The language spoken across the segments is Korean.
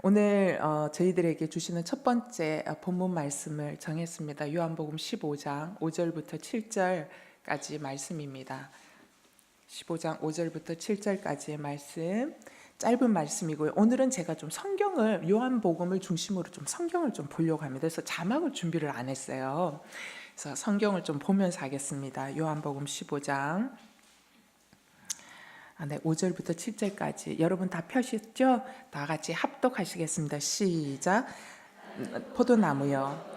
오늘 저희들에게 주시는 첫 번째 본문 말씀을 정했습니다. 요한복음 15장 5절부터 7절까지 말씀입니다. 15장 5절부터 7절까지의 말씀, 짧은 말씀이고요. 오늘은 제가 좀 성경을, 요한복음을 중심으로 좀 성경을 좀 보려고 합니다. 그래서 자막을 준비를 안 했어요. 그래서 성경을 좀 보면서 하겠습니다. 요한복음 15장 5절부터 7절까지 여러분 다 펴셨죠? 다 같이 합독하시겠습니다. 시작. 포도나무여,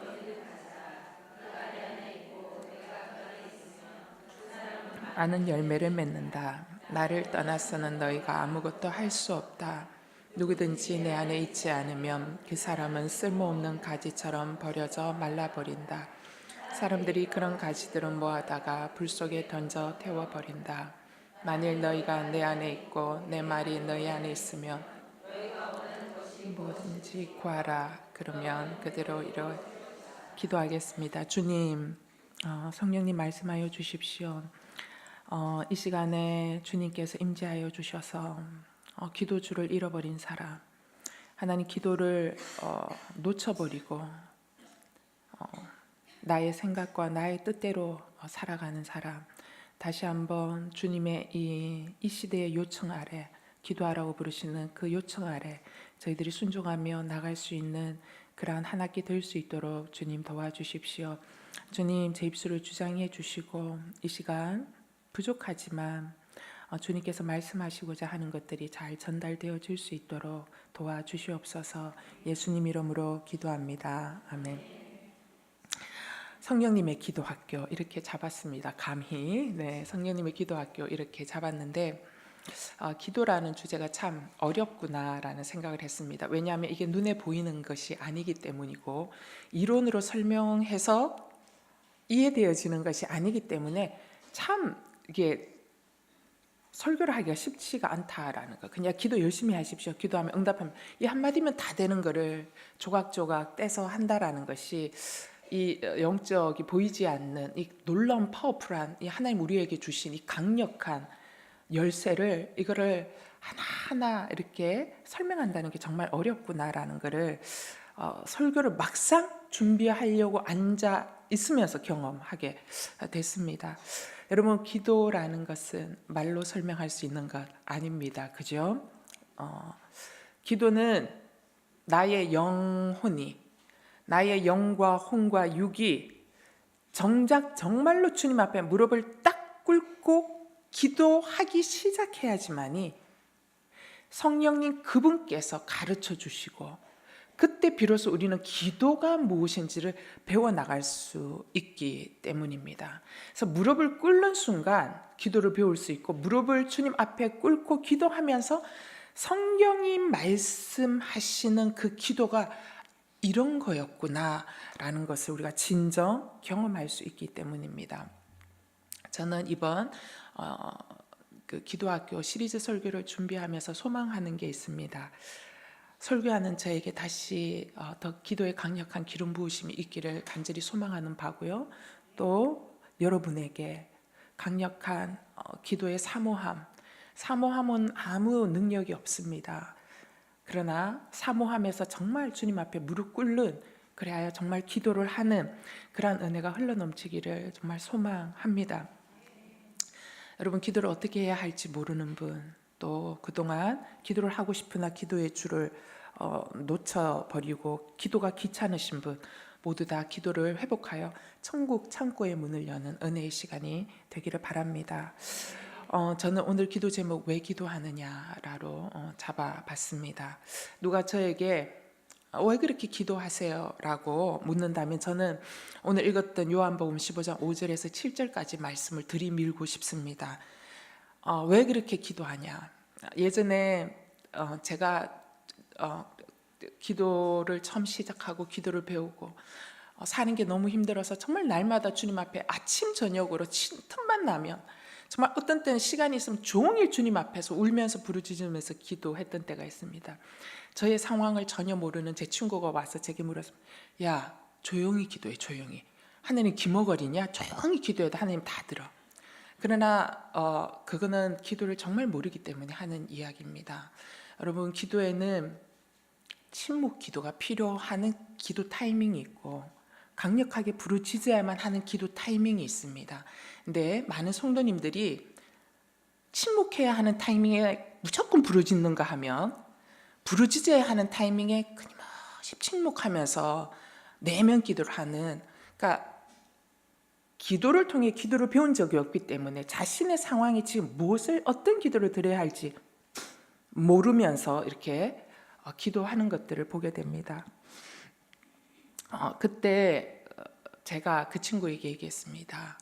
많은 열매를 맺는다. 나를 떠나서는 너희가 아무것도 할 수 없다. 누구든지 내 안에 있지 않으면 그 사람은 쓸모없는 가지처럼 버려져 말라버린다. 사람들이 그런 가지들을 모아다가 불 속에 던져 태워버린다. 만일 너희가 내 안에 있고 내 말이 너희 안에 있으면 뭐든지 구하라. 그러면 그대로 이뤄. 기도하겠습니다. 주님, 성령님 말씀하여 주십시오. 이 시간에 주님께서 임재하여 주셔서 기도줄을 잃어버린 사람, 하나님 기도를 놓쳐버리고 나의 생각과 나의 뜻대로 살아가는 사람, 다시 한번 주님의 이 시대의 요청 아래, 기도하라고 부르시는 그 요청 아래 저희들이 순종하며 나갈 수 있는 그러한 한 학기 될 수 있도록 주님 도와주십시오. 주님, 제 입술을 주장해 주시고 이 시간 부족하지만 주님께서 말씀하시고자 하는 것들이 잘 전달되어 질 수 있도록 도와주시옵소서. 예수님 이름으로 기도합니다. 아멘. 성령님의 기도학교 이렇게 잡았습니다. 감히 성령님의 기도학교 이렇게 잡았는데 기도라는 주제가 참 어렵구나라는 생각을 했습니다. 왜냐하면 이게 눈에 보이는 것이 아니기 때문이고 이론으로 설명해서 이해되어지는 것이 아니기 때문에 참 이게 설교를 하기가 쉽지가 않다라는 거. 그냥 기도 열심히 하십시오. 기도하면 응답하면 이 한마디면 다 되는 거를 조각조각 떼서 한다라는 것이 이 영적이 보이지 않는 이 놀라운 파워풀한 이 하나님 우리에게 주신 이 강력한 열쇠를 이거를 하나하나 이렇게 설명한다는 게 정말 어렵구나라는 거를 설교를 막상 준비하려고 앉아 있으면서 경험하게 됐습니다. 여러분, 기도라는 것은 말로 설명할 수 있는 것 아닙니다. 그죠? 기도는 나의 영혼이, 나의 영과 혼과 육이 정말로 주님 앞에 무릎을 딱 꿇고 기도하기 시작해야지만이 성령님 그분께서 가르쳐 주시고 그때 비로소 우리는 기도가 무엇인지를 배워나갈 수 있기 때문입니다. 그래서 무릎을 꿇는 순간 기도를 배울 수 있고, 무릎을 주님 앞에 꿇고 기도하면서 성령이 말씀하시는 그 기도가 이런 거였구나라는 것을 우리가 진정 경험할 수 있기 때문입니다. 저는 이번 그 기도학교 시리즈 설교를 준비하면서 소망하는 게 있습니다. 설교하는 저에게 다시 더 기도의 강력한 기름 부으심이 있기를 간절히 소망하는 바고요. 또 여러분에게 강력한 기도의 사모함은 아무 능력이 없습니다. 그러나 사모함에서 정말 주님 앞에 무릎 꿇는, 그래야 정말 기도를 하는 그러한 은혜가 흘러넘치기를 정말 소망합니다. 여러분, 기도를 어떻게 해야 할지 모르는 분, 또 그동안 기도를 하고 싶으나 기도의 줄을 놓쳐버리고 기도가 귀찮으신 분, 모두 다 기도를 회복하여 천국 창고의 문을 여는 은혜의 시간이 되기를 바랍니다. 저는 오늘 기도 제목 왜 기도하느냐로 잡아봤습니다. 누가 저에게 왜 그렇게 기도하세요? 라고 묻는다면 저는 오늘 읽었던 요한복음 15장 5절에서 7절까지 말씀을 들이밀고 싶습니다. 왜 그렇게 기도하냐? 예전에 제가 기도를 처음 시작하고 기도를 배우고 사는 게 너무 힘들어서 정말 날마다 주님 앞에 아침 저녁으로 틈만 나면 정말 어떤 때는 시간이 있으면 종일 주님 앞에서 울면서 부르짖으면서 기도했던 때가 있습니다. 저의 상황을 전혀 모르는 제 친구가 와서 제게 물었습니다. 야, 조용히 기도해, 조용히. 하나님 기머거리냐? 조용히 기도해도 하나님 다 들어. 그러나 그거는 기도를 정말 모르기 때문에 하는 이야기입니다. 여러분, 기도에는 침묵 기도가 필요한 기도 타이밍이 있고 강력하게 부르짖어야만 하는 기도 타이밍이 있습니다. 근데 많은 성도님들이 침묵해야 하는 타이밍에 무조건 부르짖는가 하면 부르짖어야 하는 타이밍에 끊임없이 침묵하면서 내면 기도를 하는, 그러니까 기도를 통해 기도를 배운 적이 없기 때문에 자신의 상황이 지금 어떤 기도를 드려야 할지 모르면서 이렇게 기도하는 것들을 보게 됩니다. 그때 제가 그 친구에게 얘기했습니다.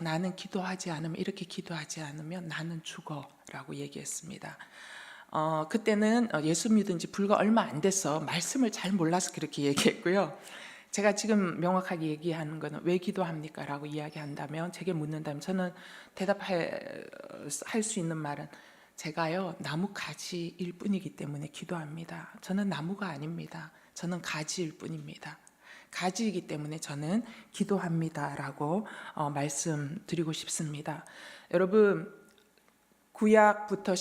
나는 기도하지 않으면, 이렇게 기도하지 않으면 나는 죽어라고 얘기했습니다. 그때는 예수 믿은 지 불과 얼마 안 돼서 말씀을 잘 몰라서 그렇게 얘기했고요. 제가 지금 명확하게 얘기하는 거는 왜 기도합니까? 라고 이야기한다면, 제게 묻는다면 저는 대답할 수 있는 말은 제가요, 나무 가지일 뿐이기 때문에 기도합니다. 저는 나무가 아닙니다. 저는 가지일 뿐입니다. 가지이기 때문에 저는 기도합니다 라고 말씀드리고 싶습니다. 여러분, 구약부터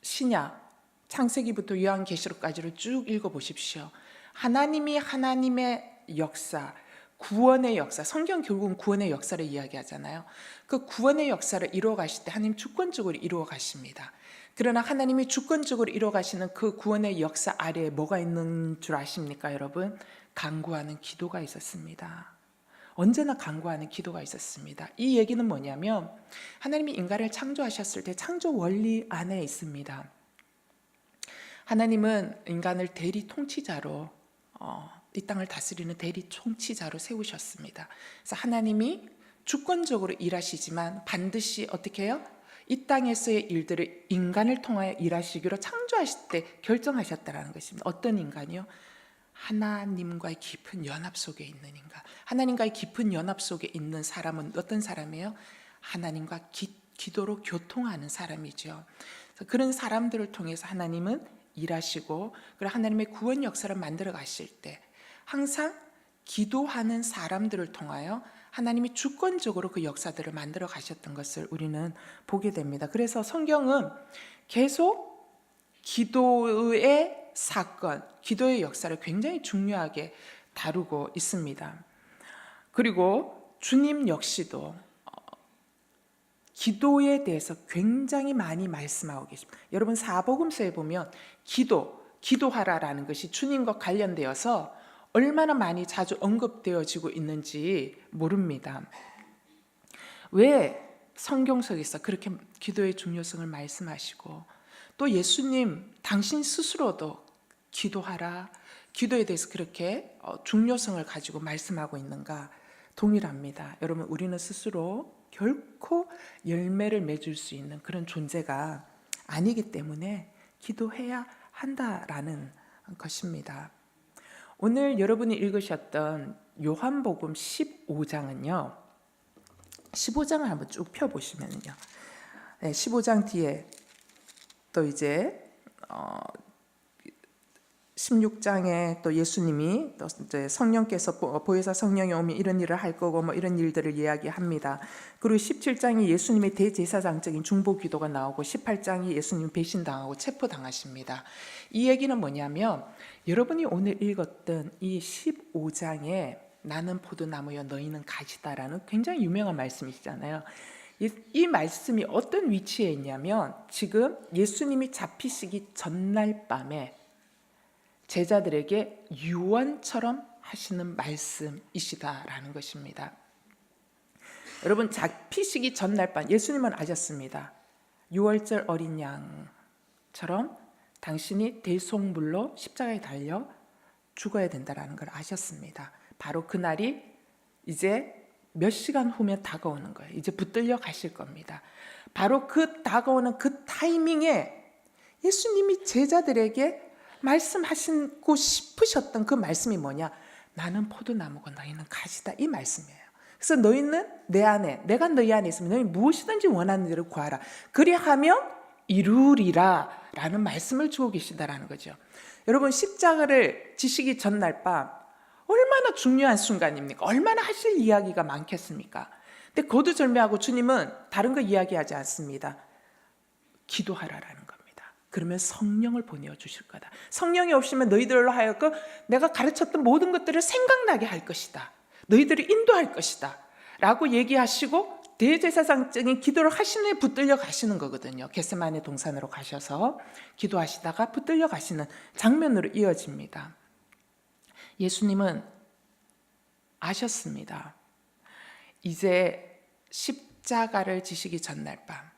신약, 창세기부터 요한계시록까지를 쭉 읽어보십시오. 하나님의 역사, 구원의 역사, 성경 결국은 구원의 역사를 이야기하잖아요. 그 구원의 역사를 이루어 가실 때 하나님 주권적으로 이루어 가십니다. 그러나 하나님이 주권적으로 이루어 가시는 그 구원의 역사 아래에 뭐가 있는 줄 아십니까, 여러분? 간구하는 기도가 있었습니다. 언제나 간구하는 기도가 있었습니다. 이 얘기는 뭐냐면 하나님이 인간을 창조하셨을 때 창조 원리 안에 있습니다. 하나님은 인간을 대리 통치자로, 이 땅을 다스리는 대리 통치자로 세우셨습니다. 그래서 하나님이 주권적으로 일하시지만 반드시 어떻게 해요? 이 땅에서의 일들을 인간을 통하여 일하시기로 창조하실 때 결정하셨다는 것입니다. 어떤 인간이요? 하나님과의 깊은 연합 속에 있는 인간. 하나님과의 깊은 연합 속에 있는 사람은 어떤 사람이에요? 하나님과 기도로 교통하는 사람이죠. 그런 사람들을 통해서 하나님은 일하시고, 그리고 하나님의 구원 역사를 만들어 가실 때 항상 기도하는 사람들을 통하여 하나님이 주권적으로 그 역사들을 만들어 가셨던 것을 우리는 보게 됩니다. 그래서 성경은 계속 기도의 사건, 기도의 역사를 굉장히 중요하게 다루고 있습니다. 그리고 주님 역시도 기도에 대해서 굉장히 많이 말씀하고 계십니다. 여러분, 사복음서에 보면 기도하라라는 것이 주님과 관련되어서 얼마나 많이 자주 언급되어지고 있는지 모릅니다. 왜 성경 속에서 그렇게 기도의 중요성을 말씀하시고, 또 예수님 당신 스스로도 기도하라, 기도에 대해서 그렇게 중요성을 가지고 말씀하고 있는가? 동일합니다. 여러분, 우리는 스스로 결코 열매를 맺을 수 있는 그런 존재가 아니기 때문에 기도해야 한다라는 것입니다. 오늘 여러분이 읽으셨던 요한복음 15장은요, 15장을 한번 쭉 펴보시면요, 15장 뒤에 또 이제 16장에 또 예수님이 또 이제 성령께서 보혜사 성령이 오면 이런 일을 할 거고 뭐 이런 일들을 이야기합니다. 그리고 17장이 예수님의 대제사장적인 중보 기도가 나오고 18장이 예수님 배신당하고 체포당하십니다. 이 얘기는 뭐냐면, 여러분이 오늘 읽었던 이 15장에 나는 포도나무여 너희는 가지다라는 굉장히 유명한 말씀이시잖아요. 이 말씀이 어떤 위치에 있냐면, 지금 예수님이 잡히시기 전날 밤에 제자들에게 유언처럼 하시는 말씀이시다라는 것입니다. 여러분, 잡히시기 전날 밤 예수님은 아셨습니다. 6월절 어린 양처럼 당신이 대속물로 십자가에 달려 죽어야 된다라는 걸 아셨습니다. 바로 그날이 이제 몇 시간 후면 다가오는 거예요. 이제 붙들려 가실 겁니다. 바로 그 다가오는 그 타이밍에 예수님이 제자들에게 말씀하시고 싶으셨던 그 말씀이 뭐냐? 나는 포도나무고 너희는 가지다, 이 말씀이에요. 그래서 너희는 내 안에, 내가 너희 안에 있으면 너희 무엇이든지 원하는 대로 구하라. 그리하면 이루리라 라는 말씀을 주고 계시다라는 거죠. 여러분, 십자가를 지시기 전날 밤 얼마나 중요한 순간입니까? 얼마나 하실 이야기가 많겠습니까? 근데 거두절미하고 주님은 다른 거 이야기하지 않습니다. 기도하라라는 겁니다. 그러면 성령을 보내주실 거다. 성령이 없으면 너희들로 하여금 내가 가르쳤던 모든 것들을 생각나게 할 것이다. 너희들을 인도할 것이다 라고 얘기하시고 대제사장적인 기도를 하시는 후에 붙들려 가시는 거거든요. 겟세마네 동산으로 가셔서 기도하시다가 붙들려 가시는 장면으로 이어집니다. 예수님은 아셨습니다. 이제 십자가를 지시기 전날 밤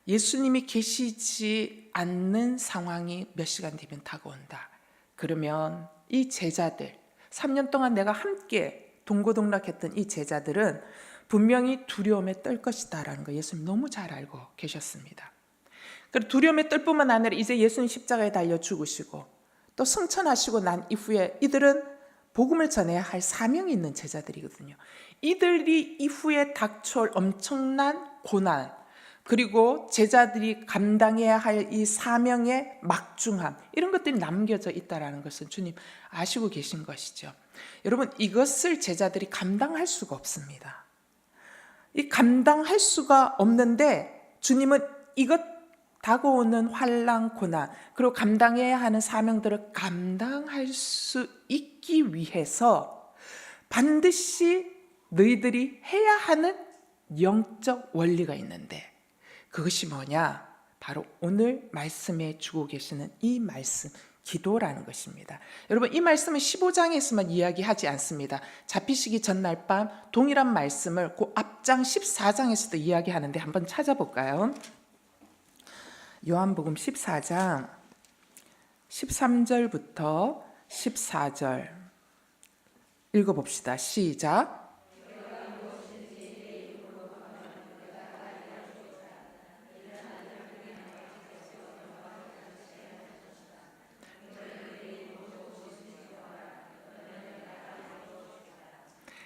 예수님이 계시지 않는 상황이 몇 시간 뒤면 다가온다. 그러면 이 제자들 3년 동안 내가 함께 동고동락했던 이 제자들은 분명히 두려움에 떨 것이다 라는 거 예수님 너무 잘 알고 계셨습니다. 그리고 두려움에 떨 뿐만 아니라 이제 예수님 십자가에 달려 죽으시고 또 승천하시고 난 이후에 이들은 복음을 전해야 할 사명이 있는 제자들이거든요. 이들이 이후에 닥쳐올 엄청난 고난 그리고 제자들이 감당해야 할 이 사명의 막중함 이런 것들이 남겨져 있다는 것은 주님 아시고 계신 것이죠. 여러분 이것을 제자들이 감당할 수가 없습니다. 이 감당할 수가 없는데 주님은 이것 다가오는 환난 고난 그리고 감당해야 하는 사명들을 감당할 수 있기 위해서 반드시 너희들이 해야 하는 영적 원리가 있는데 그것이 뭐냐? 바로 오늘 말씀에 주고 계시는 이 말씀 기도라는 것입니다. 여러분 이 말씀은 15장에서만 이야기하지 않습니다. 잡히시기 전날 밤 동일한 말씀을 그 앞장 14장에서도 이야기하는데 한번 찾아볼까요? 요한복음 14장 13절부터 14절 읽어봅시다. 시작.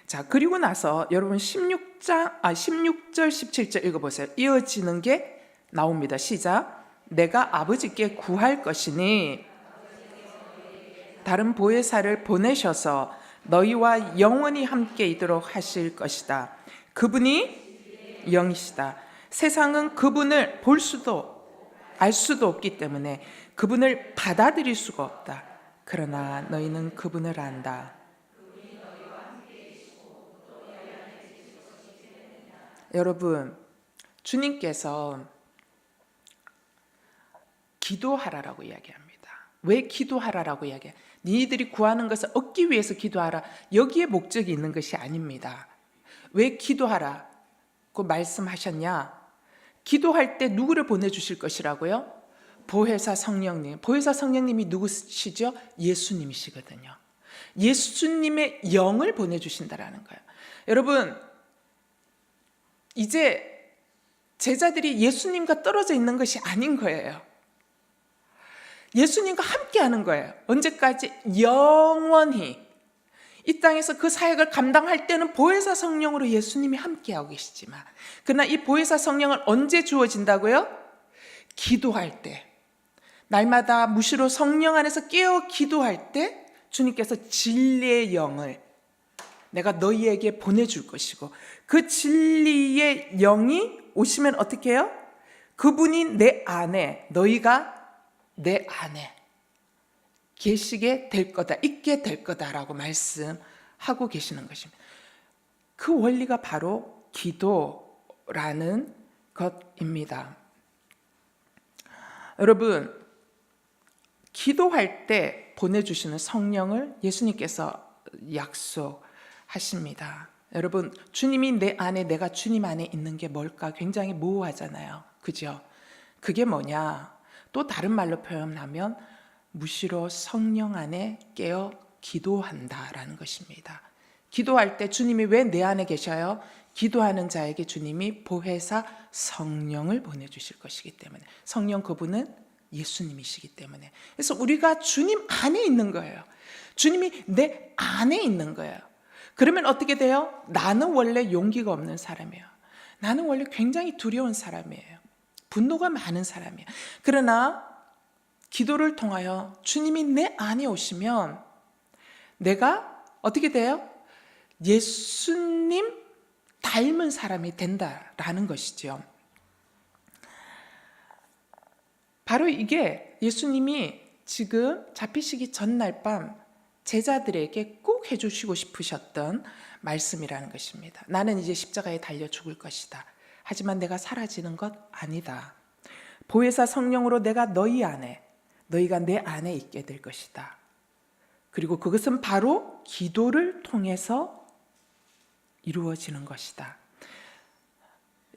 자, 그리고 나서 여러분 16절 17절 읽어보세요. 이어지는 게 나옵니다. 시작. 내가 아버지께 구할 것이니 다른 보혜사를 보내셔서 너희와 영원히 함께 있도록 하실 것이다. 그분이 영이시다. 세상은 그분을 볼 수도 알 수도 없기 때문에 그분을 받아들일 수가 없다. 그러나 너희는 그분을 안다. 여러분, 주님께서 기도하라라고 이야기합니다. 왜 기도하라라고 이야기해요? 너희들이 구하는 것을 얻기 위해서 기도하라. 여기에 목적이 있는 것이 아닙니다. 왜 기도하라고 말씀하셨냐? 기도할 때 누구를 보내주실 것이라고요? 보혜사 성령님. 보혜사 성령님이 누구시죠? 예수님이시거든요. 예수님의 영을 보내주신다라는 거예요. 여러분, 이제 제자들이 예수님과 떨어져 있는 것이 아닌 거예요. 예수님과 함께 하는 거예요. 언제까지? 영원히. 이 땅에서 그 사역을 감당할 때는 보혜사 성령으로 예수님이 함께하고 계시지만 그러나 이 보혜사 성령은 언제 주어진다고요? 기도할 때. 날마다 무시로 성령 안에서 깨어 기도할 때 주님께서 진리의 영을 내가 너희에게 보내줄 것이고 그 진리의 영이 오시면 어떻게 해요? 그분이 내 안에 너희가 내 안에 계시게 될 거다, 있게 될 거다라고 말씀하고 계시는 것입니다. 그 원리가 바로 기도라는 것입니다. 여러분, 기도할 때 보내주시는 성령을 예수님께서 약속하십니다. 여러분, 주님이 내 안에 내가 주님 안에 있는 게 뭘까 굉장히 모호하잖아요. 그죠? 그게 뭐냐? 또 다른 말로 표현하면 무시로 성령 안에 깨어 기도한다라는 것입니다. 기도할 때 주님이 왜 내 안에 계셔요? 기도하는 자에게 주님이 보혜사 성령을 보내주실 것이기 때문에 성령 그분은 예수님이시기 때문에 그래서 우리가 주님 안에 있는 거예요. 주님이 내 안에 있는 거예요. 그러면 어떻게 돼요? 나는 원래 용기가 없는 사람이에요. 나는 원래 굉장히 두려운 사람이에요. 분노가 많은 사람이에요. 그러나 기도를 통하여 주님이 내 안에 오시면 내가 어떻게 돼요? 예수님 닮은 사람이 된다라는 것이죠. 바로 이게 예수님이 지금 잡히시기 전날 밤 제자들에게 꼭 해주시고 싶으셨던 말씀이라는 것입니다. 나는 이제 십자가에 달려 죽을 것이다. 하지만 내가 사라지는 것 아니다. 보혜사 성령으로 내가 너희 안에, 너희가 내 안에 있게 될 것이다. 그리고 그것은 바로 기도를 통해서 이루어지는 것이다.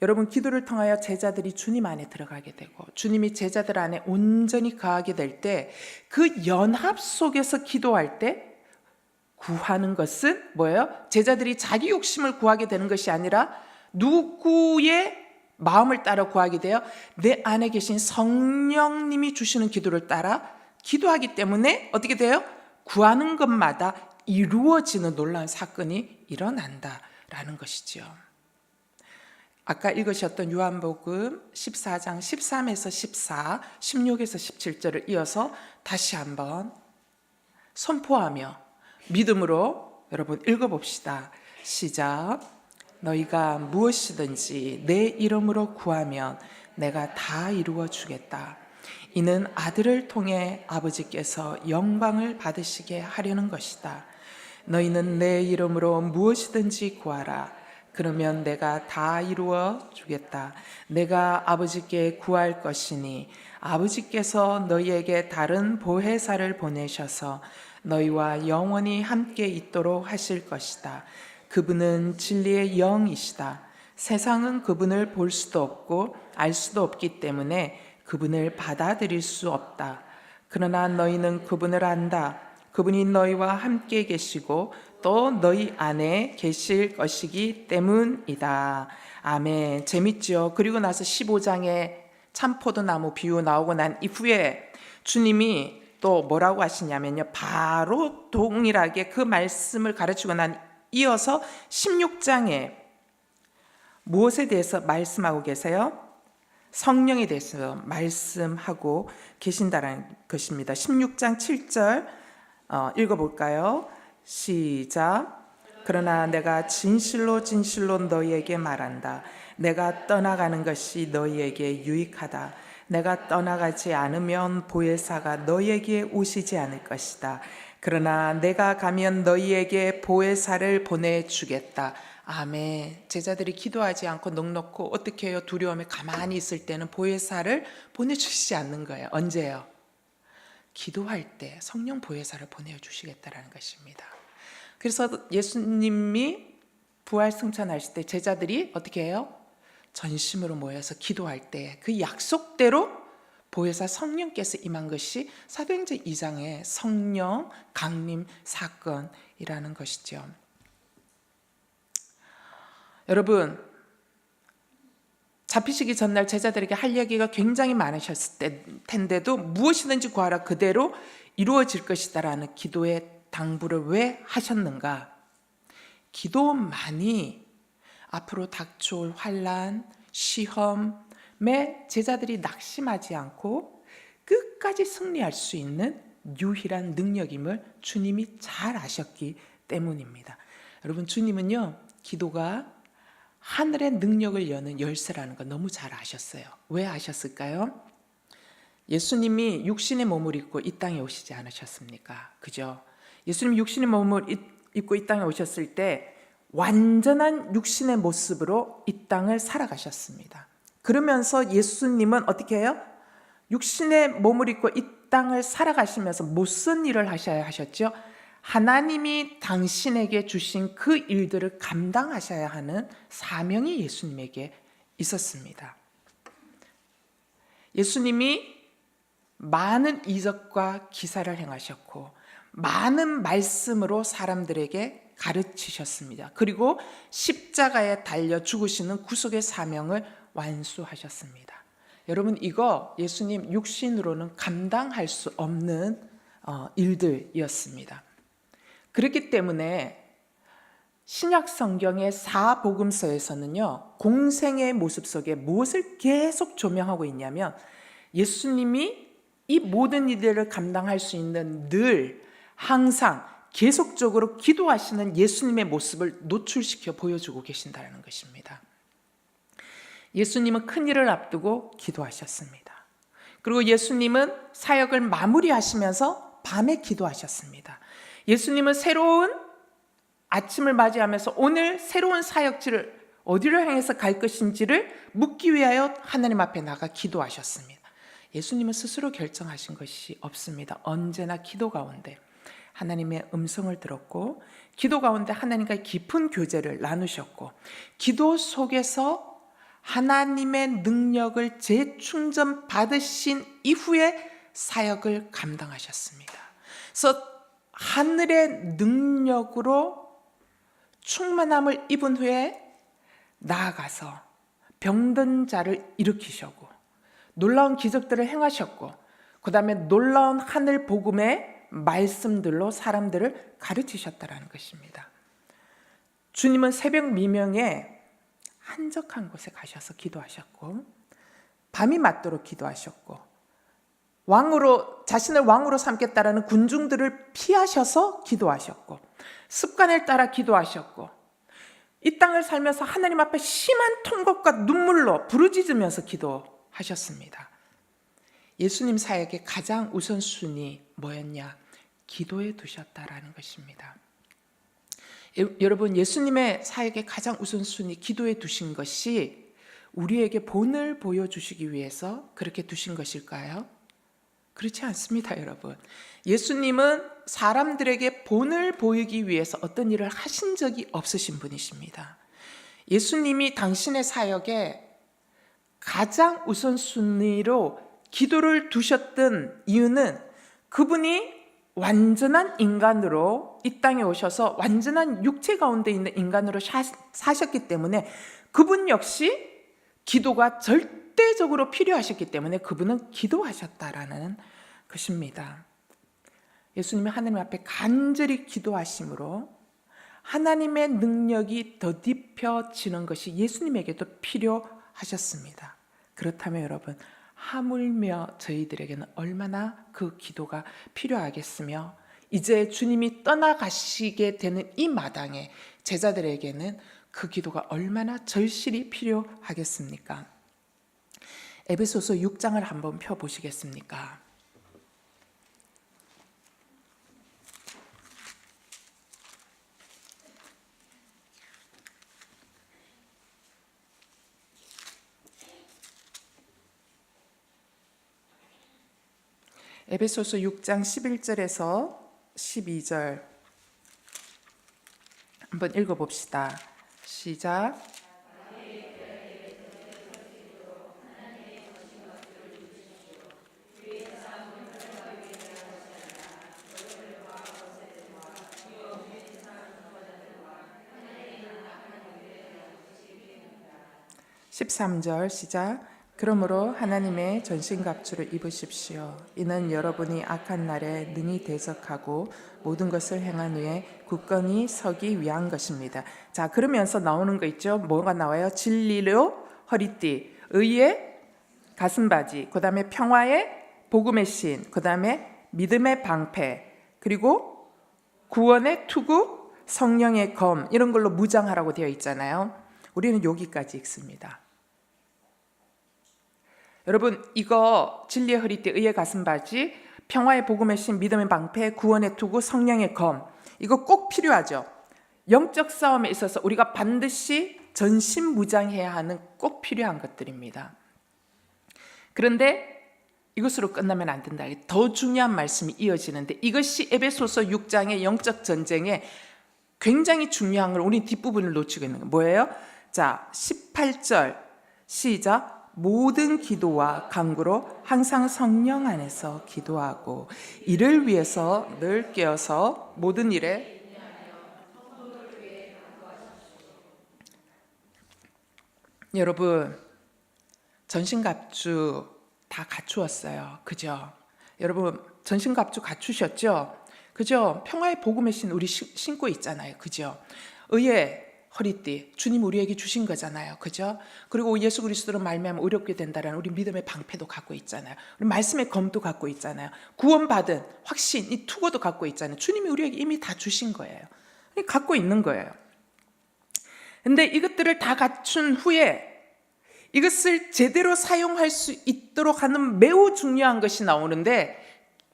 여러분, 기도를 통하여 제자들이 주님 안에 들어가게 되고 주님이 제자들 안에 온전히 거하게 될 때 그 연합 속에서 기도할 때 구하는 것은 뭐예요? 제자들이 자기 욕심을 구하게 되는 것이 아니라 누구의 마음을 따라 구하게 되어 내 안에 계신 성령님이 주시는 기도를 따라 기도하기 때문에 어떻게 돼요? 구하는 것마다 이루어지는 놀라운 사건이 일어난다라는 것이죠. 아까 읽으셨던 요한복음 14장 13에서 14, 16에서 17절을 이어서 다시 한번 선포하며 믿음으로 여러분 읽어봅시다. 시작. 너희가 무엇이든지 내 이름으로 구하면 내가 다 이루어 주겠다. 이는 아들을 통해 아버지께서 영광을 받으시게 하려는 것이다. 너희는 내 이름으로 무엇이든지 구하라. 그러면 내가 다 이루어 주겠다. 내가 아버지께 구할 것이니 아버지께서 너희에게 다른 보혜사를 보내셔서 너희와 영원히 함께 있도록 하실 것이다. 그분은 진리의 영이시다. 세상은 그분을 볼 수도 없고 알 수도 없기 때문에 그분을 받아들일 수 없다. 그러나 너희는 그분을 안다. 그분이 너희와 함께 계시고 또 너희 안에 계실 것이기 때문이다. 아멘. 재밌죠? 그리고 나서 15장에 참포도나무 비유 나오고 난 이후에 주님이 또 뭐라고 하시냐면요, 바로 동일하게 그 말씀을 가르치고 난 이어서 16장에 무엇에 대해서 말씀하고 계세요? 성령에 대해서 말씀하고 계신다는 것입니다. 16장 7절 읽어볼까요? 시작. 그러나 내가 진실로 진실로 너희에게 말한다. 내가 떠나가는 것이 너희에게 유익하다. 내가 떠나가지 않으면 보혜사가 너희에게 오시지 않을 것이다. 그러나 내가 가면 너희에게 보혜사를 보내주겠다. 아멘. 제자들이 기도하지 않고 넋놓고 어떻게 해요? 두려움에 가만히 있을 때는 보혜사를 보내주시지 않는 거예요. 언제요? 기도할 때 성령 보혜사를 보내주시겠다라는 것입니다. 그래서 예수님이 부활 승천하실 때 제자들이 어떻게 해요? 전심으로 모여서 기도할 때 그 약속대로 보혜사 성령께서 임한 것이 사도행전 2장의 성령 강림 사건이라는 것이죠. 여러분, 잡히시기 전날 제자들에게 할 얘기가 굉장히 많으셨을 텐데도 무엇이든지 구하라 그대로 이루어질 것이다라는 기도의 당부를 왜 하셨는가? 기도만이 앞으로 닥쳐올 환난, 시험에 제자들이 낙심하지 않고 끝까지 승리할 수 있는 유일한 능력임을 주님이 잘 아셨기 때문입니다. 여러분, 주님은요, 기도가 하늘의 능력을 여는 열쇠라는 거 너무 잘 아셨어요. 왜 아셨을까요? 예수님이 육신의 몸을 입고 이 땅에 오시지 않으셨습니까? 그죠? 예수님이 육신의 몸을 입고 이 땅에 오셨을 때 완전한 육신의 모습으로 이 땅을 살아가셨습니다. 그러면서 예수님은 어떻게 해요? 육신의 몸을 입고 이 땅을 살아가시면서 무슨 일을 하셔야 하셨죠? 하나님이 당신에게 주신 그 일들을 감당하셔야 하는 사명이 예수님에게 있었습니다. 예수님이 많은 이적과 기사를 행하셨고 많은 말씀으로 사람들에게 가르치셨습니다. 그리고 십자가에 달려 죽으시는 구속의 사명을 완수하셨습니다. 여러분, 이거 예수님 육신으로는 감당할 수 없는 일들이었습니다. 그렇기 때문에 신약 성경의 사복음서에서는요, 공생의 모습 속에 무엇을 계속 조명하고 있냐면 예수님이 이 모든 일들을 감당할 수 있는 늘 항상 계속적으로 기도하시는 예수님의 모습을 노출시켜 보여주고 계신다는 것입니다. 예수님은 큰 일을 앞두고 기도하셨습니다. 그리고 예수님은 사역을 마무리하시면서 밤에 기도하셨습니다. 예수님은 새로운 아침을 맞이하면서 오늘 새로운 사역지를 어디를 향해서 갈 것인지를 묻기 위하여 하나님 앞에 나가 기도하셨습니다. 예수님은 스스로 결정하신 것이 없습니다. 언제나 기도 가운데 하나님의 음성을 들었고, 기도 가운데 하나님과 깊은 교제를 나누셨고, 기도 속에서 하나님의 능력을 재충전 받으신 이후에 사역을 감당하셨습니다. 그래서 하늘의 능력으로 충만함을 입은 후에 나아가서 병든 자를 일으키셨고, 놀라운 기적들을 행하셨고, 그 다음에 놀라운 하늘 복음의 말씀들로 사람들을 가르치셨다라는 것입니다. 주님은 새벽 미명에 한적한 곳에 가셔서 기도하셨고, 밤이 맞도록 기도하셨고, 자신을 왕으로 삼겠다라는 군중들을 피하셔서 기도하셨고, 습관을 따라 기도하셨고, 이 땅을 살면서 하나님 앞에 심한 통곡과 눈물로 부르짖으면서 기도하셨습니다. 예수님 사역의 가장 우선순위 뭐였냐? 기도에 두셨다라는 것입니다. 여러분, 예수님의 사역의 가장 우선순위 기도에 두신 것이 우리에게 본을 보여주시기 위해서 그렇게 두신 것일까요? 그렇지 않습니다, 여러분. 예수님은 사람들에게 본을 보이기 위해서 어떤 일을 하신 적이 없으신 분이십니다. 예수님이 당신의 사역에 가장 우선순위로 기도를 두셨던 이유는 그분이 완전한 인간으로 이 땅에 오셔서 완전한 육체 가운데 있는 인간으로 사셨기 때문에, 그분 역시 기도가 절대적으로 필요하셨기 때문에 그분은 기도하셨다라는 것입니다. 예수님이 하나님 앞에 간절히 기도하심으로 하나님의 능력이 더딥혀지는 것이 예수님에게도 필요하셨습니다. 그렇다면 여러분, 하물며 저희들에게는 얼마나 그 기도가 필요하겠으며, 이제 주님이 떠나가시게 되는 이 마당에 제자들에게는 그 기도가 얼마나 절실히 필요하겠습니까? 에베소서 6장을 한번 펴보시겠습니까? 에베소서 6장 11절에서 12절 한번 읽어봅시다. 시작. 13절 시작. 그러므로 하나님의 전신갑주를 입으십시오. 이는 여러분이 악한 날에 능히 대적하고 모든 것을 행한 후에 굳건히 서기 위한 것입니다. 자, 그러면서 나오는 거 있죠? 뭐가 나와요? 진리로 허리띠, 의의 가슴바지, 그 다음에 평화의 복음의 신, 그 다음에 믿음의 방패, 그리고 구원의 투구, 성령의 검, 이런 걸로 무장하라고 되어 있잖아요. 우리는 여기까지 읽습니다. 여러분, 이거 진리의 허리띠, 의의 가슴바지, 평화의 복음의 신, 믿음의 방패, 구원의 투구, 성령의 검, 이거 꼭 필요하죠. 영적 싸움에 있어서 우리가 반드시 전신무장해야 하는 꼭 필요한 것들입니다. 그런데 이것으로 끝나면 안 된다. 더 중요한 말씀이 이어지는데, 이것이 에베소서 6장의 영적 전쟁에 굉장히 중요한 걸 우리 뒷부분을 놓치고 있는 거예요. 뭐예요? 자, 18절 시작. 모든 기도와 간구로 항상 성령 안에서 기도하고 이를 위해서 늘 깨어서 모든 일에 여러분, 전신갑주 다 갖추었어요. 그죠? 여러분, 전신갑주 갖추셨죠? 그죠? 평화의 복음의 신 우리 신고 있잖아요. 그죠? 의의 허리띠 주님 우리에게 주신 거잖아요. 그죠? 그리고 예수 그리스도로 말미암아 의롭게 된다라는 우리 믿음의 방패도 갖고 있잖아요. 우리 말씀의 검도 갖고 있잖아요. 구원받은 확신, 이 투구도 갖고 있잖아요. 주님이 우리에게 이미 다 주신 거예요. 갖고 있는 거예요. 근데 이것들을 다 갖춘 후에 이것을 제대로 사용할 수 있도록 하는 매우 중요한 것이 나오는데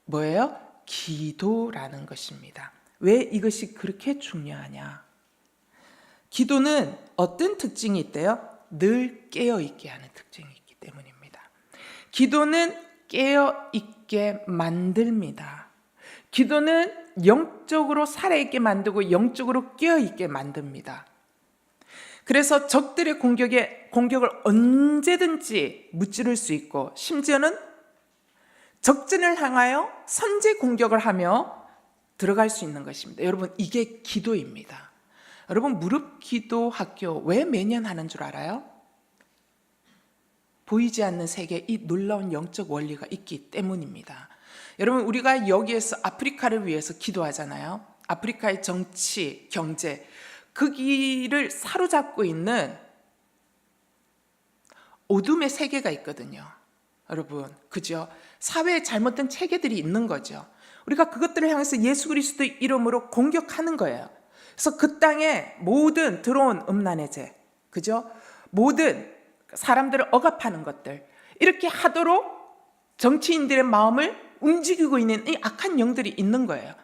뭐예요? 기도라는 것입니다. 왜 이것이 그렇게 중요하냐? 기도는 어떤 특징이 있대요? 늘 깨어있게 하는 특징이 있기 때문입니다. 기도는 깨어있게 만듭니다. 기도는 영적으로 살아있게 만들고 영적으로 깨어있게 만듭니다. 그래서 적들의 공격을 언제든지 무찌를 수 있고 심지어는 적진을 향하여 선제 공격을 하며 들어갈 수 있는 것입니다. 여러분, 이게 기도입니다. 여러분, 무릎 기도 학교 왜 매년 하는 줄 알아요? 보이지 않는 세계에 이 놀라운 영적 원리가 있기 때문입니다. 여러분, 우리가 여기에서 아프리카를 위해서 기도하잖아요. 아프리카의 정치, 경제, 그 길을 사로잡고 있는 어둠의 세계가 있거든요. 여러분, 그죠? 사회에 잘못된 체계들이 있는 거죠. 우리가 그것들을 향해서 예수 그리스도의 이름으로 공격하는 거예요. 그래서 그 땅에 모든 들어온 음란의 죄, 그죠? 모든 사람들을 억압하는 것들, 이렇게 하도록 정치인들의 마음을 움직이고 있는 이 악한 영들이 있는 거예요.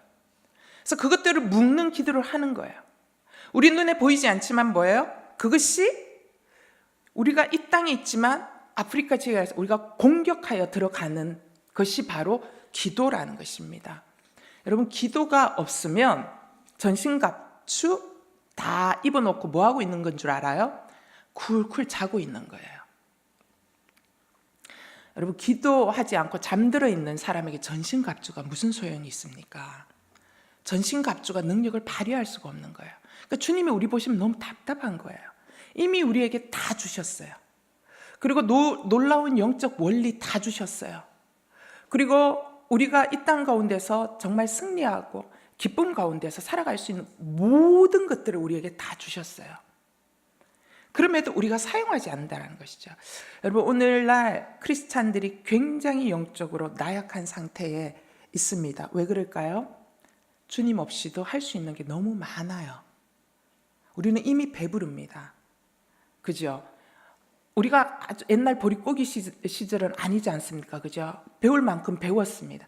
그래서 그것들을 묶는 기도를 하는 거예요. 우리 눈에 보이지 않지만 뭐예요? 그것이 우리가 이 땅에 있지만 아프리카 지역에서 우리가 공격하여 들어가는 것이 바로 기도라는 것입니다. 여러분, 기도가 없으면 전신갑주 다 입어놓고 뭐하고 있는 건 줄 알아요? 쿨쿨 자고 있는 거예요. 여러분, 기도하지 않고 잠들어 있는 사람에게 전신갑주가 무슨 소용이 있습니까? 전신갑주가 능력을 발휘할 수가 없는 거예요. 그러니까 주님이 우리 보시면 너무 답답한 거예요. 이미 우리에게 다 주셨어요. 그리고 놀라운 영적 원리 다 주셨어요. 그리고 우리가 이 땅 가운데서 정말 승리하고 기쁨 가운데서 살아갈 수 있는 모든 것들을 우리에게 다 주셨어요. 그럼에도 우리가 사용하지 않는다는 것이죠. 여러분, 오늘날 크리스찬들이 굉장히 영적으로 나약한 상태에 있습니다. 왜 그럴까요? 주님 없이도 할 수 있는 게 너무 많아요. 우리는 이미 배부릅니다. 그죠? 우리가 아주 옛날 보릿고기 시절은 아니지 않습니까? 그죠? 배울 만큼 배웠습니다.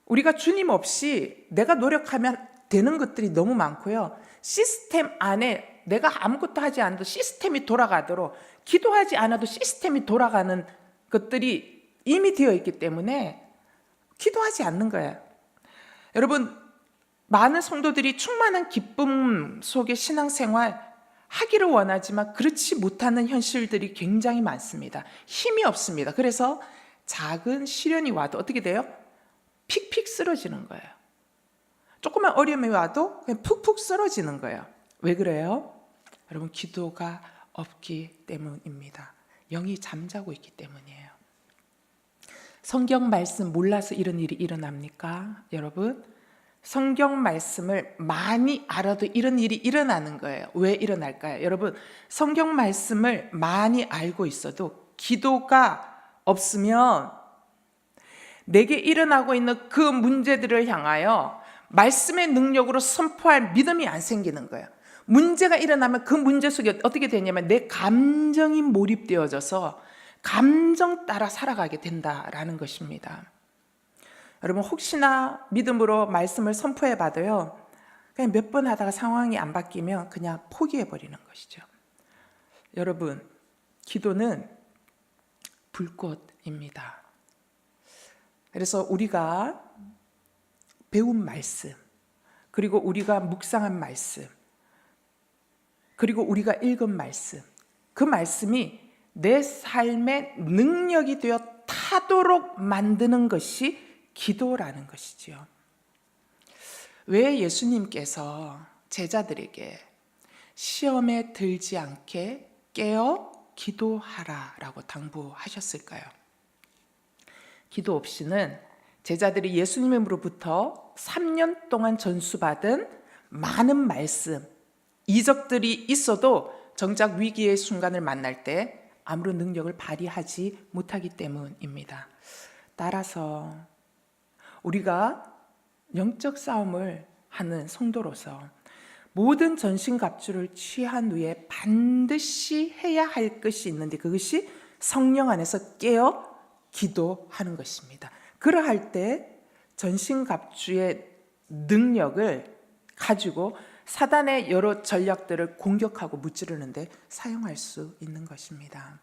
우리가 주님 없이 내가 노력하면 되는 것들이 너무 많고요. 시스템 안에 내가 아무것도 하지 않아도 시스템이 돌아가도록, 기도하지 않아도 시스템이 돌아가는 것들이 이미 되어 있기 때문에 기도하지 않는 거예요. 여러분, 많은 성도들이 충만한 기쁨 속의 신앙생활 하기를 원하지만 그렇지 못하는 현실들이 굉장히 많습니다. 힘이 없습니다. 그래서 작은 시련이 와도 어떻게 돼요? 픽픽 쓰러지는 거예요. 조그만 어려움이 와도 그냥 푹푹 쓰러지는 거예요. 왜 그래요? 여러분, 기도가 없기 때문입니다. 영이 잠자고 있기 때문이에요. 성경 말씀 몰라서 이런 일이 일어납니까? 여러분, 성경 말씀을 많이 알아도 이런 일이 일어나는 거예요. 왜 일어날까요? 여러분, 성경 말씀을 많이 알고 있어도 기도가 없으면 내게 일어나고 있는 그 문제들을 향하여 말씀의 능력으로 선포할 믿음이 안 생기는 거예요. 문제가 일어나면 그 문제 속에 어떻게 되냐면 내 감정이 몰입되어져서 감정 따라 살아가게 된다라는 것입니다. 여러분, 혹시나 믿음으로 말씀을 선포해 봐도요, 그냥 몇 번 하다가 상황이 안 바뀌면 그냥 포기해 버리는 것이죠. 여러분, 기도는 불꽃입니다. 그래서 우리가 배운 말씀, 그리고 우리가 묵상한 말씀, 그리고 우리가 읽은 말씀, 그 말씀이 내 삶의 능력이 되어 타도록 만드는 것이 기도라는 것이지요. 왜 예수님께서 제자들에게 시험에 들지 않게 깨어 기도하라라고 당부하셨을까요? 기도 없이는 제자들이 예수님으로부터 3년 동안 전수받은 많은 말씀, 이적들이 있어도 정작 위기의 순간을 만날 때 아무런 능력을 발휘하지 못하기 때문입니다. 따라서 우리가 영적 싸움을 하는 성도로서 모든 전신갑주를 취한 후에 반드시 해야 할 것이 있는데 그것이 성령 안에서 깨어 기도하는 것입니다. 그러할 때 전신갑주의 능력을 가지고 사단의 여러 전략들을 공격하고 무찌르는데 사용할 수 있는 것입니다.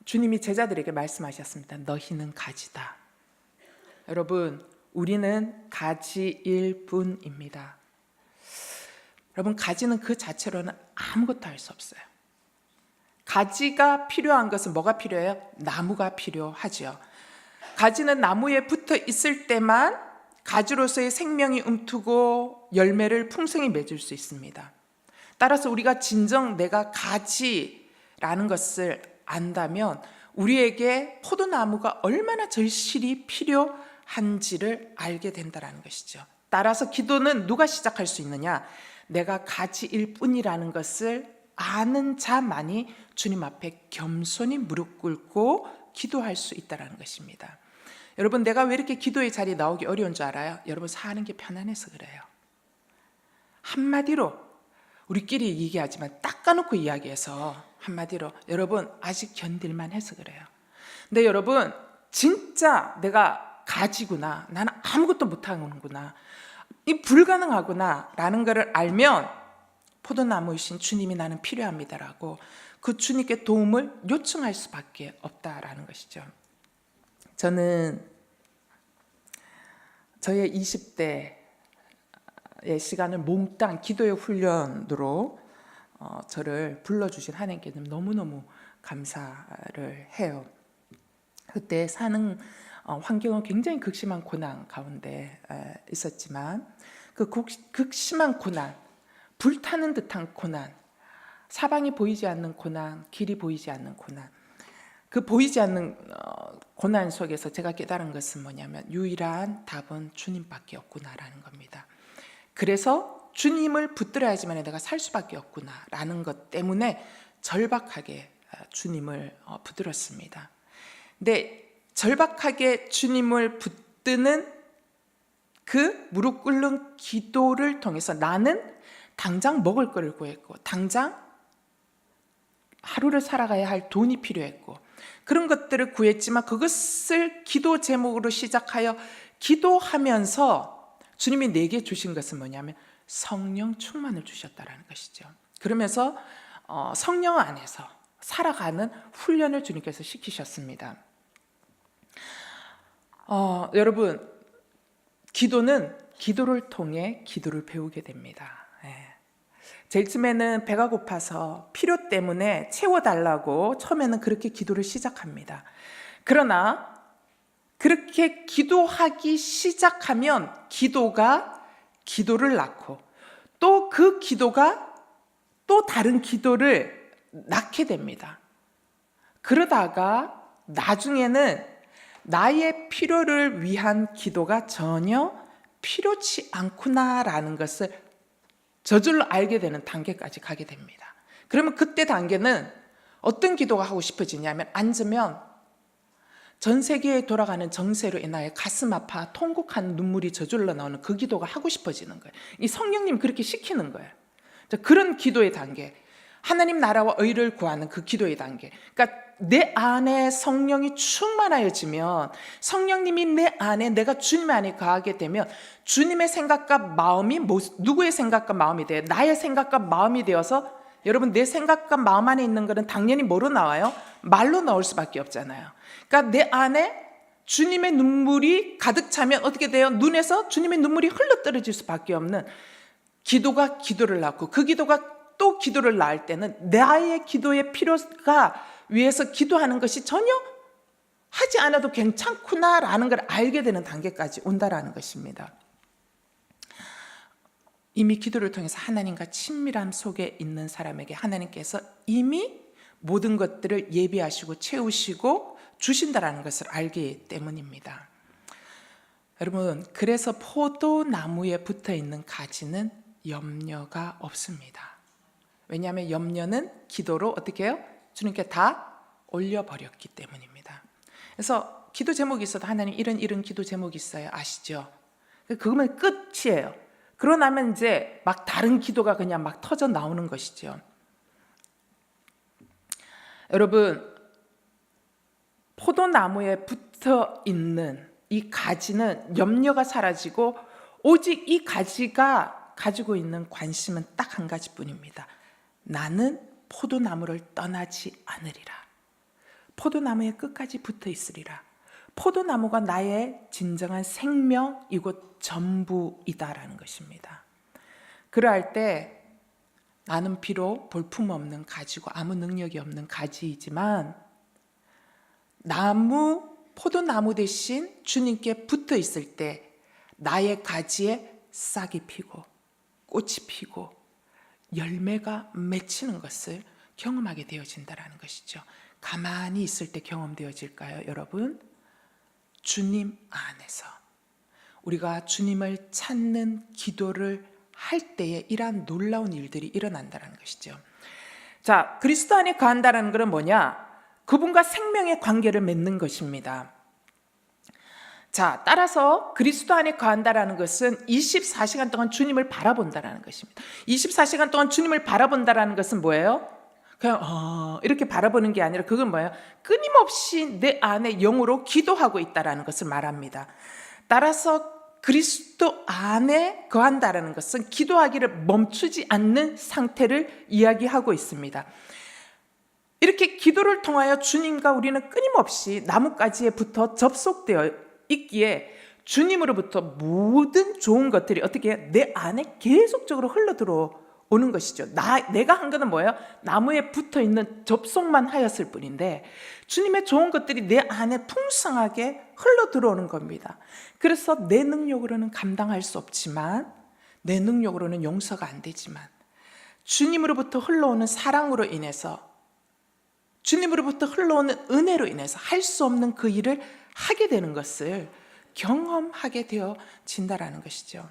주님이 제자들에게 말씀하셨습니다. 너희는 가지다. 여러분, 우리는 가지일 뿐입니다. 여러분, 가지는 그 자체로는 아무것도 할 수 없어요. 가지가 필요한 것은 뭐가 필요해요? 나무가 필요하죠. 가지는 나무에 붙어 있을 때만 가지로서의 생명이 움트고 열매를 풍성히 맺을 수 있습니다. 따라서 우리가 진정 내가 가지라는 것을 안다면 우리에게 포도나무가 얼마나 절실히 필요한지를 알게 된다는 것이죠. 따라서 기도는 누가 시작할 수 있느냐? 내가 가지일 뿐이라는 것을 아는 자만이 주님 앞에 겸손히 무릎 꿇고 기도할 수 있다는 것입니다. 여러분, 내가 왜 이렇게 기도의 자리에 나오기 어려운 줄 알아요? 여러분, 사는 게 편안해서 그래요. 한마디로 우리끼리 얘기하지만 닦아놓고 이야기해서 한마디로 여러분 아직 견딜만 해서 그래요. 근데 여러분 진짜 내가 가지구나, 나는 아무것도 못하는구나, 이 불가능하구나 라는 것을 알면 포도나무이신 주님이 나는 필요합니다라고 그 주님께 도움을 요청할 수밖에 없다라는 것이죠. 저는 저의 20대의 시간을 몽땅 기도의 훈련으로 저를 불러주신 하나님께 너무너무 감사를 해요. 그때 사는 환경은 굉장히 극심한 고난 가운데 있었지만 그 극심한 고난, 불타는 듯한 고난, 사방이 보이지 않는 고난, 길이 보이지 않는 고난, 그 보이지 않는 고난 속에서 제가 깨달은 것은 뭐냐면 유일한 답은 주님밖에 없구나라는 겁니다. 그래서 주님을 붙들어야지만 내가 살 수밖에 없구나라는 것 때문에 절박하게 주님을 붙들었습니다. 근데 절박하게 주님을 붙드는 그 무릎 꿇는 기도를 통해서 나는 당장 먹을 거를 구했고 당장 하루를 살아가야 할 돈이 필요했고 그런 것들을 구했지만 그것을 기도 제목으로 시작하여 기도하면서 주님이 내게 주신 것은 뭐냐면 성령 충만을 주셨다는 것이죠. 그러면서 성령 안에서 살아가는 훈련을 주님께서 시키셨습니다. 여러분, 기도는 기도를 통해 기도를 배우게 됩니다. 제일 처음에는 배가 고파서 필요 때문에 채워달라고 처음에는 그렇게 기도를 시작합니다. 그러나 그렇게 기도하기 시작하면 기도가 기도를 낳고 또 그 기도가 또 다른 기도를 낳게 됩니다. 그러다가 나중에는 나의 필요를 위한 기도가 전혀 필요치 않구나라는 것을 저절로 알게 되는 단계까지 가게 됩니다. 그러면 그때 단계는 어떤 기도가 하고 싶어지냐면 앉으면 전 세계에 돌아가는 정세로 인하여 가슴 아파 통곡한 눈물이 저절로 나오는 그 기도가 하고 싶어지는 거예요. 이 성령님이 그렇게 시키는 거예요. 그런 기도의 단계, 하나님 나라와 의를 구하는 그 기도의 단계. 그러니까 내 안에 성령이 충만하여지면 성령님이 내 안에 내가 주님 안에 거하게 되면 주님의 생각과 마음이 누구의 생각과 마음이 돼요? 나의 생각과 마음이 되어서 여러분 내 생각과 마음 안에 있는 것은 당연히 뭐로 나와요? 말로 나올 수밖에 없잖아요. 그러니까 내 안에 주님의 눈물이 가득 차면 어떻게 돼요? 눈에서 주님의 눈물이 흘러떨어질 수밖에 없는 기도가 기도를 낳고 그 기도가 또 기도를 낳을 때는 나의 기도의 필요가 위해서 기도하는 것이 전혀 하지 않아도 괜찮구나라는 걸 알게 되는 단계까지 온다라는 것입니다. 이미 기도를 통해서 하나님과 친밀함 속에 있는 사람에게 하나님께서 이미 모든 것들을 예비하시고 채우시고 주신다라는 것을 알기 때문입니다. 여러분, 그래서 포도나무에 붙어 있는 가지는 염려가 없습니다. 왜냐하면 염려는 기도로 어떻게 해요? 주님께 다 올려버렸기 때문입니다. 그래서 기도 제목이 있어도 하나님 이런 기도 제목이 있어요. 아시죠? 그거면 끝이에요. 그러고 나면 이제 막 다른 기도가 그냥 막 터져 나오는 것이죠. 여러분, 포도나무에 붙어 있는 이 가지는 염려가 사라지고 오직 이 가지가 가지고 있는 관심은 딱 한 가지뿐입니다. 나는 포도나무를 떠나지 않으리라. 포도나무에 끝까지 붙어 있으리라. 포도나무가 나의 진정한 생명이고 전부이다라는 것입니다. 그러할 때 나는 비록 볼품없는 가지고 아무 능력이 없는 가지이지만 포도나무 대신 주님께 붙어 있을 때 나의 가지에 싹이 피고 꽃이 피고 열매가 맺히는 것을 경험하게 되어진다는 것이죠. 가만히 있을 때 경험되어질까요, 여러분? 주님 안에서 우리가 주님을 찾는 기도를 할 때에 이러한 놀라운 일들이 일어난다는 것이죠. 자, 그리스도 안에 거한다는 것은 뭐냐? 그분과 생명의 관계를 맺는 것입니다. 자, 따라서 그리스도 안에 거한다는 것은 24시간 동안 주님을 바라본다는 것입니다. 24시간 동안 주님을 바라본다는 것은 뭐예요? 그냥 이렇게 바라보는 게 아니라 그건 뭐예요? 끊임없이 내 안에 영으로 기도하고 있다는 것을 말합니다. 따라서 그리스도 안에 거한다는 것은 기도하기를 멈추지 않는 상태를 이야기하고 있습니다. 이렇게 기도를 통하여 주님과 우리는 끊임없이 나뭇가지에 붙어 접속되어 있기에 주님으로부터 모든 좋은 것들이 어떻게 해요? 내 안에 계속적으로 흘러들어오는 것이죠. 내가 한 것은 뭐예요? 나무에 붙어있는 접속만 하였을 뿐인데 주님의 좋은 것들이 내 안에 풍성하게 흘러들어오는 겁니다. 그래서 내 능력으로는 감당할 수 없지만, 내 능력으로는 용서가 안 되지만 주님으로부터 흘러오는 사랑으로 인해서, 주님으로부터 흘러오는 은혜로 인해서 할 수 없는 그 일을 하게 되는 것을 경험하게 되어진다는 것이죠.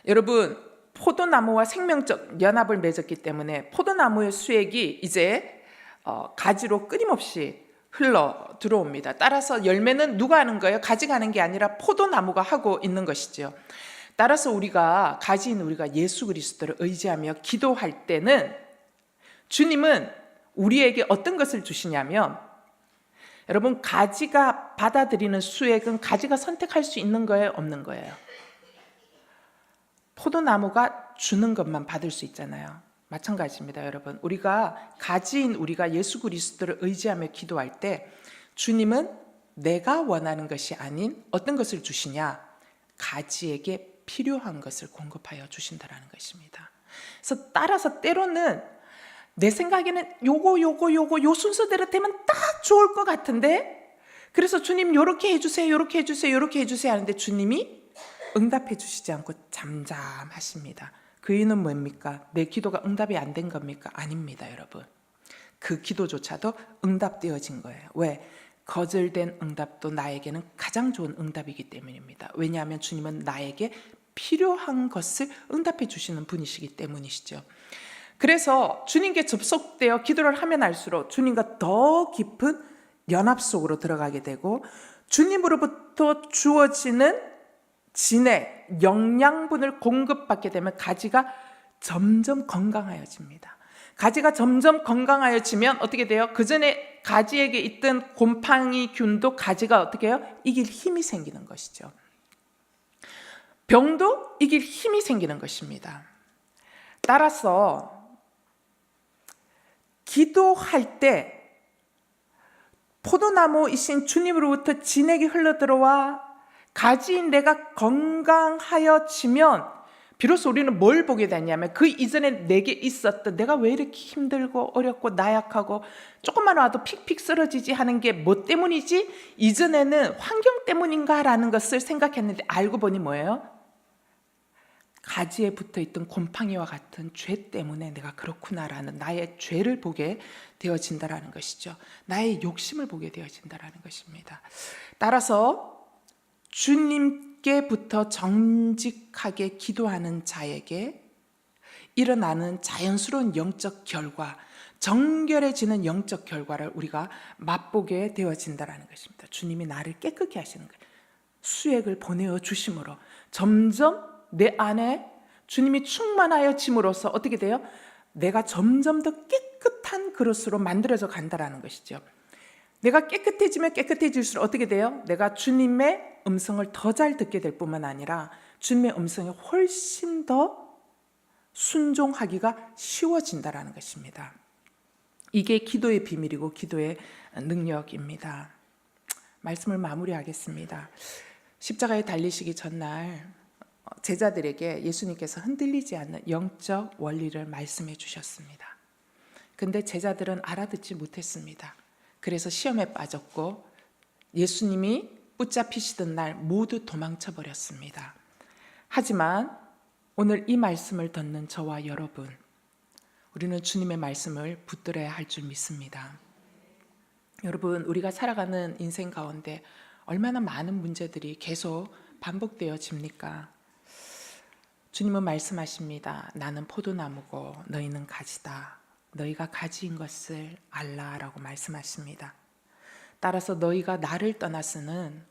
여러분, 포도나무와 생명적 연합을 맺었기 때문에 포도나무의 수액이 이제 가지로 끊임없이 흘러 들어옵니다. 따라서 열매는 누가 하는 거예요? 가지가 하는 게 아니라 포도나무가 하고 있는 것이죠. 따라서 가지인 우리가 예수 그리스도를 의지하며 기도할 때는 주님은 우리에게 어떤 것을 주시냐면, 여러분, 가지가 받아들이는 수액은 가지가 선택할 수 있는 거예요, 없는 거예요? 포도나무가 주는 것만 받을 수 있잖아요. 마찬가지입니다, 여러분. 가지인 우리가 예수 그리스도를 의지하며 기도할 때 주님은 내가 원하는 것이 아닌 어떤 것을 주시냐? 가지에게 필요한 것을 공급하여 주신다는 것입니다. 그래서 따라서 때로는 내 생각에는 요 순서대로 되면 딱 좋을 것 같은데, 그래서 주님 요렇게 해주세요, 요렇게 해주세요, 요렇게 해주세요 하는데 주님이 응답해 주시지 않고 잠잠하십니다. 그 이유는 뭡니까? 내 기도가 응답이 안 된 겁니까? 아닙니다, 여러분. 그 기도조차도 응답되어진 거예요. 왜? 거절된 응답도 나에게는 가장 좋은 응답이기 때문입니다. 왜냐하면 주님은 나에게 필요한 것을 응답해 주시는 분이시기 때문이시죠. 그래서 주님께 접속되어 기도를 하면 할수록 주님과 더 깊은 연합 속으로 들어가게 되고, 주님으로부터 주어지는 진액, 영양분을 공급받게 되면 가지가 점점 건강하여집니다. 가지가 점점 건강하여지면 어떻게 돼요? 그 전에 가지에게 있던 곰팡이균도 가지가 어떻게 해요? 이길 힘이 생기는 것이죠. 병도 이길 힘이 생기는 것입니다. 따라서 기도할 때 포도나무이신 주님으로부터 진액이 흘러들어와 가지인 내가 건강하여지면 비로소 우리는 뭘 보게 되냐면, 그 이전에 내게 있었던 내가 왜 이렇게 힘들고 어렵고 나약하고 조금만 와도 픽픽 쓰러지지 하는 게 뭐 때문이지? 이전에는 환경 때문인가라는 것을 생각했는데 알고 보니 뭐예요? 가지에 붙어있던 곰팡이와 같은 죄 때문에 내가 그렇구나라는 나의 죄를 보게 되어진다는 것이죠. 나의 욕심을 보게 되어진다는 것입니다. 따라서 주님께부터 정직하게 기도하는 자에게 일어나는 자연스러운 영적 결과, 정결해지는 영적 결과를 우리가 맛보게 되어진다는 것입니다. 주님이 나를 깨끗게 하시는 거예요. 수액을 보내어 주심으로 점점 내 안에 주님이 충만하여 짐으로써 어떻게 돼요? 내가 점점 더 깨끗한 그릇으로 만들어져 간다라는 것이죠. 내가 깨끗해지면 깨끗해질수록 어떻게 돼요? 내가 주님의 음성을 더 잘 듣게 될 뿐만 아니라 주님의 음성에 훨씬 더 순종하기가 쉬워진다라는 것입니다. 이게 기도의 비밀이고 기도의 능력입니다. 말씀을 마무리하겠습니다. 십자가에 달리시기 전날 제자들에게 예수님께서 흔들리지 않는 영적 원리를 말씀해 주셨습니다. 근데 제자들은 알아듣지 못했습니다. 그래서 시험에 빠졌고 예수님이 붙잡히시던 날 모두 도망쳐 버렸습니다. 하지만 오늘 이 말씀을 듣는 저와 여러분, 우리는 주님의 말씀을 붙들어야 할 줄 믿습니다. 여러분, 우리가 살아가는 인생 가운데 얼마나 많은 문제들이 계속 반복되어집니까? 주님은 말씀하십니다. 나는 포도나무고 너희는 가지다. 너희가 가지인 것을 알라라고 말씀하십니다. 따라서 너희가 나를 떠나서는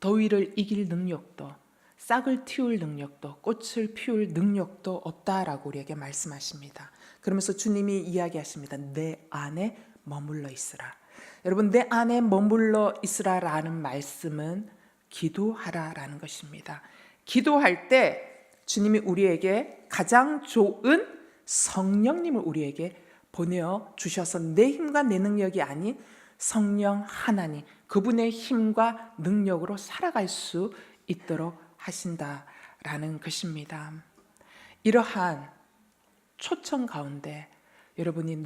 더위를 이길 능력도, 싹을 틔울 능력도, 꽃을 피울 능력도 없다라고 우리에게 말씀하십니다. 그러면서 주님이 이야기하십니다. 내 안에 머물러 있으라. 여러분, 내 안에 머물러 있으라라는 말씀은 기도하라라는 것입니다. 기도할 때 주님이 우리에게 가장 좋은 성령님을 우리에게 보내주셔서 내 힘과 내 능력이 아닌 성령 하나님, 그분의 힘과 능력으로 살아갈 수 있도록 하신다라는 것입니다. 이러한 초청 가운데 여러분이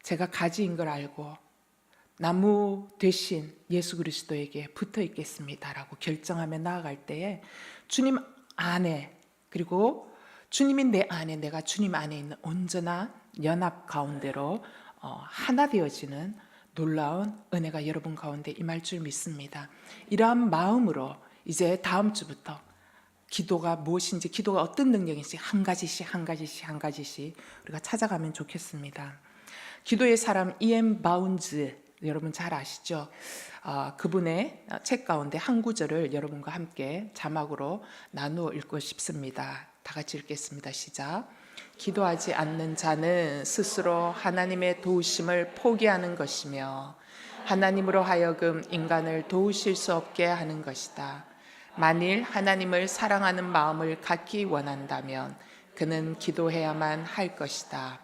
제가 가지인 걸 알고 나무 대신 예수 그리스도에게 붙어 있겠습니다라고 결정하며 나아갈 때에 주님 안에, 그리고 주님이 내 안에, 내가 주님 안에 있는 온전한 연합 가운데로 하나 되어지는 놀라운 은혜가 여러분 가운데 임할 줄 믿습니다. 이러한 마음으로 이제 다음 주부터 기도가 무엇인지, 기도가 어떤 능력인지 한 가지씩 우리가 찾아가면 좋겠습니다. 기도의 사람 E.M. 바운즈, 여러분 잘 아시죠? 그분의 책 가운데 한 구절을 여러분과 함께 자막으로 나누어 읽고 싶습니다. 다 같이 읽겠습니다. 시작. 기도하지 않는 자는 스스로 하나님의 도우심을 포기하는 것이며 하나님으로 하여금 인간을 도우실 수 없게 하는 것이다. 만일 하나님을 사랑하는 마음을 갖기 원한다면 그는 기도해야만 할 것이다.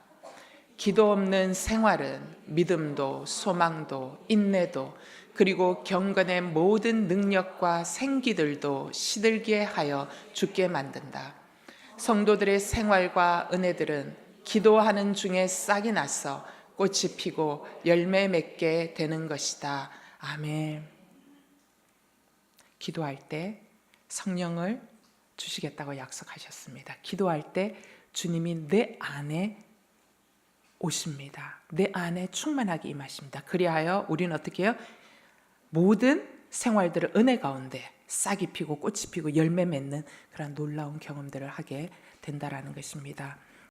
기도 없는 생활은 믿음도 소망도 인내도 그리고 경건의 모든 능력과 생기들도 시들게 하여 죽게 만든다. 성도들의 생활과 은혜들은 기도하는 중에 싹이 나서 꽃이 피고 열매 맺게 되는 것이다. 아멘. 기도할 때 성령을 주시겠다고 약속하셨습니다. 기도할 때 주님이 내 안에 오십니다. 내 안에 충만하게 임하십니다. 그리하여 우리는 어떻게 해요? 모든 생활들을 은혜 가운데 싹이 피고 꽃이 피고 열매 맺는 그런 놀라운 경험들을 하게 된다라는 것입니다.